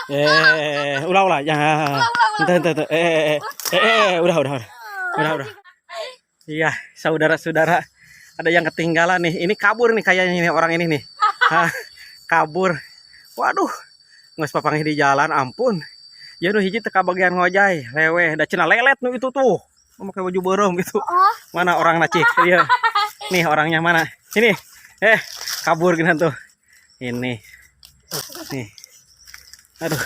Ulah ya. Ente. Udah. Iya, saudara-saudara, ada yang ketinggalan nih. Ini kabur nih kayaknya ini orang ini nih. Kabur. Waduh, nges papangnya di jalan, ampun. Ya nu hiji teka bagian ngojay, leweh, da cenah lelet nu itu tuh. Pakai baju borong gitu. Mana orang nacik? Iya. Nih orangnya mana? Ini. Kabur gini tuh. Ini. Nih. Aduh.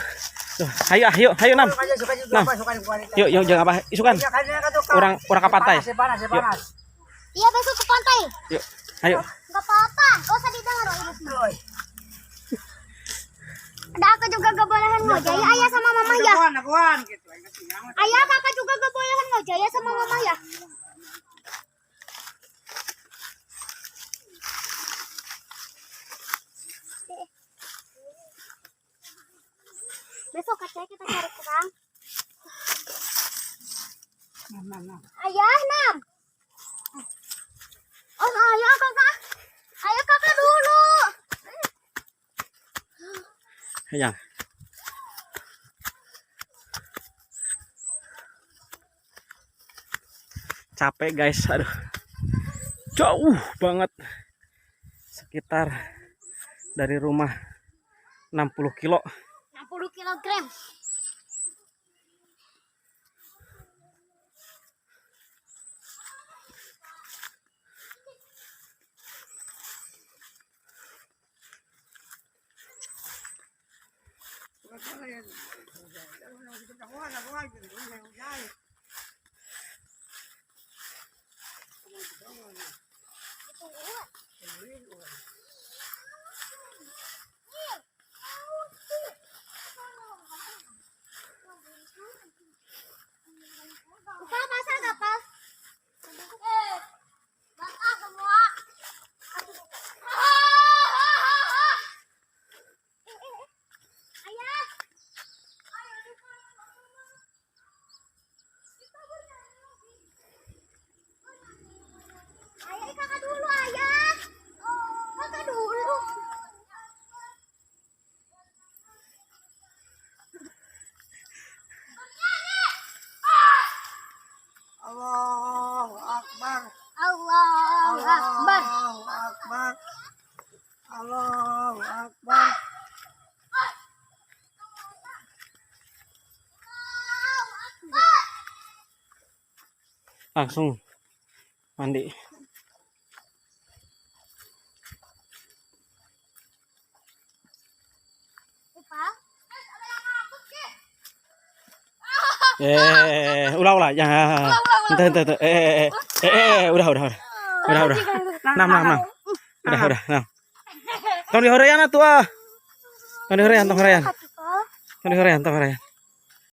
Tuh, ayo Nam. Nam. Yuk jangan apa? Isukan. Orang ke pantai. Iya besok ke pantai. Yuk. Ayo. Gak apa-apa, gak usah didengar. Ada kakak juga gak bolehan ngojay ya ayah sama mama ya. Ayah kakak juga gak bolehan ngojay ya sama mama ya. Besok katanya kita cari kerang. Ayah, Nam. Oh, ayah kakak. Ayah kakak dulu. Yang. Capek guys, aduh. Jauh banget. Sekitar dari rumah 60 kilo. 60 kilogram. Pak, masak gak, Pak? Masak semua. Ayah. Ayah, kakak dulu, ayah. Kakak dulu. Allahu Akbar. Allahu Akbar. Allahu Akbar. Allahu Akbar. Langsung mandi. Ulah ya. Ente. Udah. Nam. Udah, Nam. Tong dihorean atuh ah. Tong dihorean.